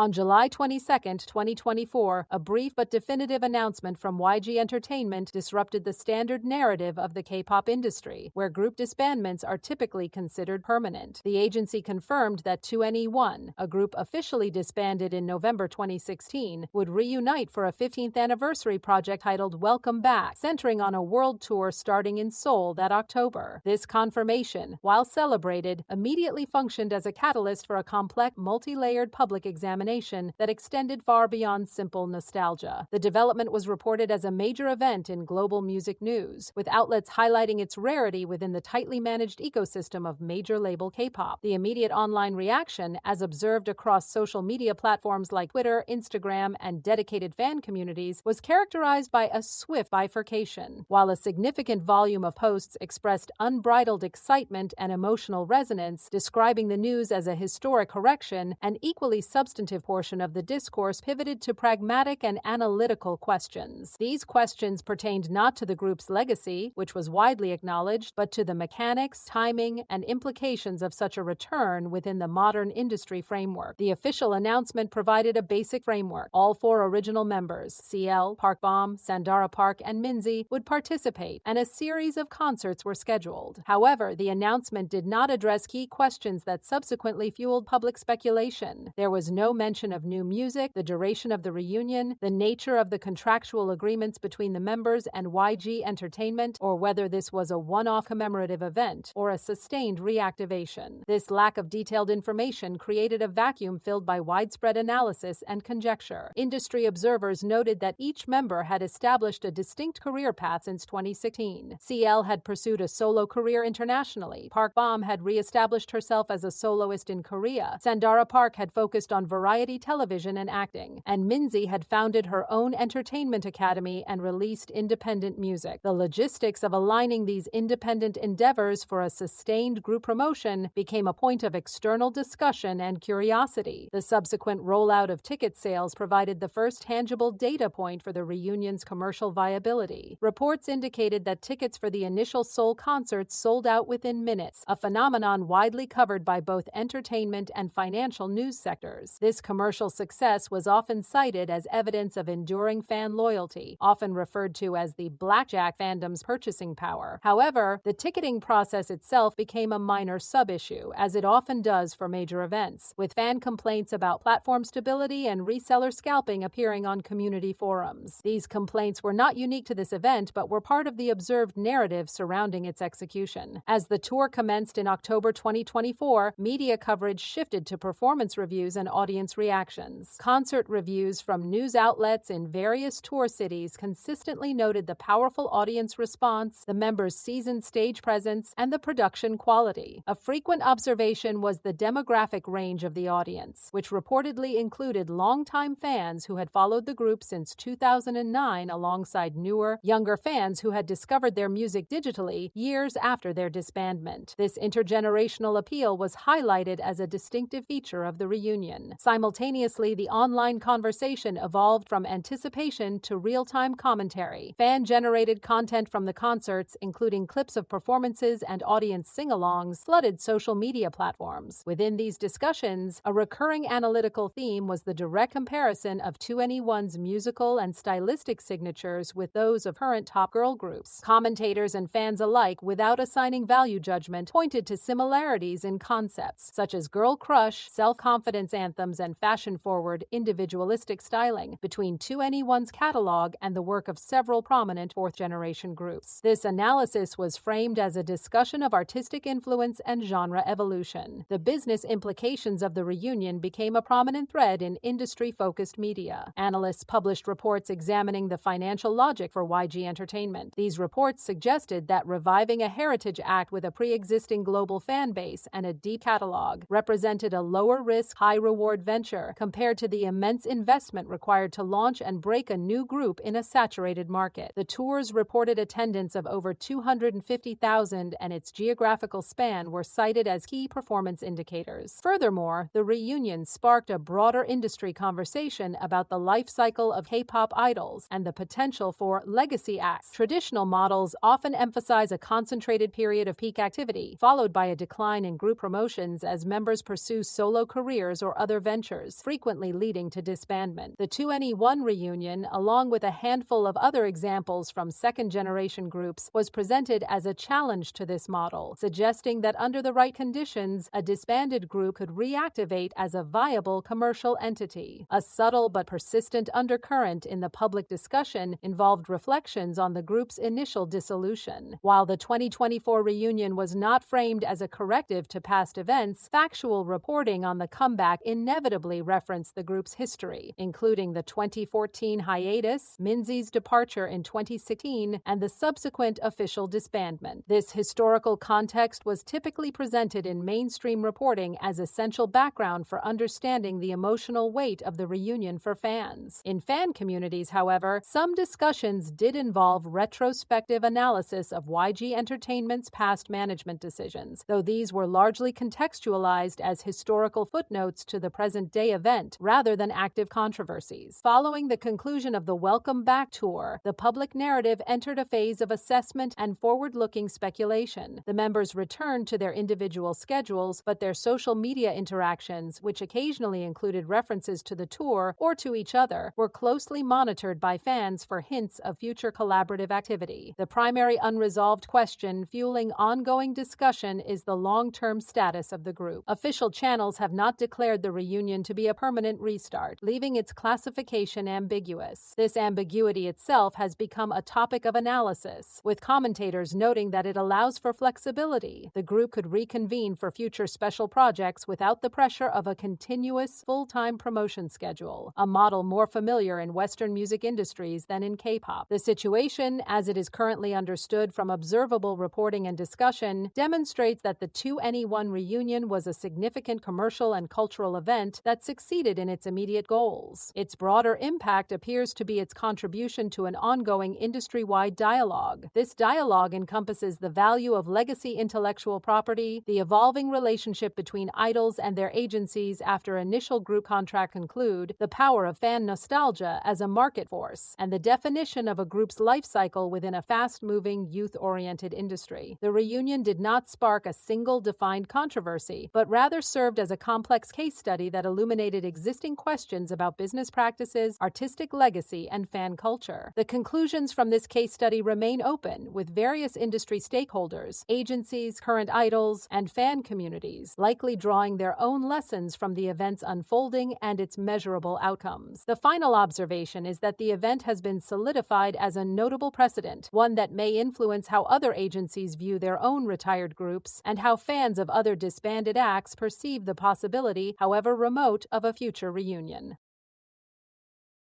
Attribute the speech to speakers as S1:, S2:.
S1: On July 22, 2024, a brief but definitive announcement from YG Entertainment disrupted the standard narrative of the K-pop industry, where group disbandments are typically considered permanent. The agency confirmed that 2NE1, a group officially disbanded in November 2016, would reunite for a 15th anniversary project titled Welcome Back, centering on a world tour starting in Seoul that October. This confirmation, while celebrated, immediately functioned as a catalyst for a complex, multi-layered public examination that extended far beyond simple nostalgia. The development was reported as a major event in global music news, with outlets highlighting its rarity within the tightly managed ecosystem of major label K-pop. The immediate online reaction, as observed across social media platforms like Twitter, Instagram, and dedicated fan communities, was characterized by a swift bifurcation. While a significant volume of posts expressed unbridled excitement and emotional resonance, describing the news as a historic correction, an equally substantive portion of the discourse pivoted to pragmatic and analytical questions. These questions pertained not to the group's legacy, which was widely acknowledged, but to the mechanics, timing, and implications of such a return within the modern industry framework. The official announcement provided a basic framework. All four original members, CL, Park Bom, Sandara Park, and Minzy, would participate, and a series of concerts were scheduled. However, the announcement did not address key questions that subsequently fueled public speculation. There was no mention of new music, the duration of the reunion, the nature of the contractual agreements between the members and YG Entertainment, or whether this was a one-off commemorative event or a sustained reactivation. This lack of detailed information created a vacuum filled by widespread analysis and conjecture. Industry observers noted that each member had established a distinct career path since 2016. CL had pursued a solo career internationally. Park Bom had re-established herself as a soloist in Korea. Sandara Park had focused on variety television and acting. And Minzy had founded her own entertainment academy and released independent music. The logistics of aligning these independent endeavors for a sustained group promotion became a point of external discussion and curiosity. The subsequent rollout of ticket sales provided the first tangible data point for the reunion's commercial viability. Reports indicated that tickets for the initial Seoul concerts sold out within minutes, a phenomenon widely covered by both entertainment and financial news sectors. This commercial success was often cited as evidence of enduring fan loyalty, often referred to as the blackjack fandom's purchasing power. However, the ticketing process itself became a minor sub-issue, as it often does for major events, with fan complaints about platform stability and reseller scalping appearing on community forums. These complaints were not unique to this event, but were part of the observed narrative surrounding its execution. As the tour commenced in October 2024, media coverage shifted to performance reviews and audience reactions. Concert reviews from news outlets in various tour cities consistently noted the powerful audience response, the members' seasoned stage presence, and the production quality. A frequent observation was the demographic range of the audience, which reportedly included longtime fans who had followed the group since 2009 alongside newer, younger fans who had discovered their music digitally years after their disbandment. This intergenerational appeal was highlighted as a distinctive feature of the reunion. Simultaneously, the online conversation evolved from anticipation to real-time commentary. Fan-generated content from the concerts, including clips of performances and audience sing-alongs, flooded social media platforms. Within these discussions, a recurring analytical theme was the direct comparison of 2NE1's musical and stylistic signatures with those of current top girl groups. Commentators and fans alike, without assigning value judgment, pointed to similarities in concepts, such as girl crush, self-confidence anthems, and fashion-forward, individualistic styling between 2NE1's catalog and the work of several prominent fourth-generation groups. This analysis was framed as a discussion of artistic influence and genre evolution. The business implications of the reunion became a prominent thread in industry-focused media. Analysts published reports examining the financial logic for YG Entertainment. These reports suggested that reviving a heritage act with a pre-existing global fan base and a deep catalog represented a lower-risk, high-reward venture compared to the immense investment required to launch and break a new group in a saturated market. The tour's reported attendance of over 250,000 and its geographical span were cited as key performance indicators. Furthermore, the reunion sparked a broader industry conversation about the life cycle of K-pop idols and the potential for legacy acts. Traditional models often emphasize a concentrated period of peak activity, followed by a decline in group promotions as members pursue solo careers or other ventures. departures, frequently leading to disbandment. The 2NE1 reunion, along with a handful of other examples from second-generation groups, was presented as a challenge to this model, suggesting that under the right conditions, a disbanded group could reactivate as a viable commercial entity. A subtle but persistent undercurrent in the public discussion involved reflections on the group's initial dissolution. While the 2024 reunion was not framed as a corrective to past events, factual reporting on the comeback inevitably referenced the group's history, including the 2014 hiatus, Minzy's departure in 2016, and the subsequent official disbandment. This historical context was typically presented in mainstream reporting as essential background for understanding the emotional weight of the reunion for fans. In fan communities, however, some discussions did involve retrospective analysis of YG Entertainment's past management decisions, though these were largely contextualized as historical footnotes to the present-day event rather than active controversies. Following the conclusion of the Welcome Back tour, the public narrative entered a phase of assessment and forward-looking speculation. The members returned to their individual schedules, but their social media interactions, which occasionally included references to the tour or to each other, were closely monitored by fans for hints of future collaborative activity. The primary unresolved question fueling ongoing discussion is the long-term status of the group. Official channels have not declared the reunion to be a permanent restart, leaving its classification ambiguous. This ambiguity itself has become a topic of analysis, with commentators noting that it allows for flexibility. The group could reconvene for future special projects without the pressure of a continuous, full-time promotion schedule, a model more familiar in Western music industries than in K-pop. The situation, as it is currently understood from observable reporting and discussion, demonstrates that the 2NE1 reunion was a significant commercial and cultural event that succeeded in its immediate goals. Its broader impact appears to be its contribution to an ongoing industry-wide dialogue. This dialogue encompasses the value of legacy intellectual property, the evolving relationship between idols and their agencies after initial group contract conclude, the power of fan nostalgia as a market force, and the definition of a group's life cycle within a fast-moving, youth-oriented industry. The reunion did not spark a single defined controversy, but rather served as a complex case study that illuminated existing questions about business practices, artistic legacy, and fan culture. The conclusions from this case study remain open, with various industry stakeholders, agencies, current idols, and fan communities likely drawing their own lessons from the event's unfolding and its measurable outcomes. The final observation is that the event has been solidified as a notable precedent, one that may influence how other agencies view their own retired groups and how fans of other disbanded acts perceive the possibility, however remote, of a future reunion.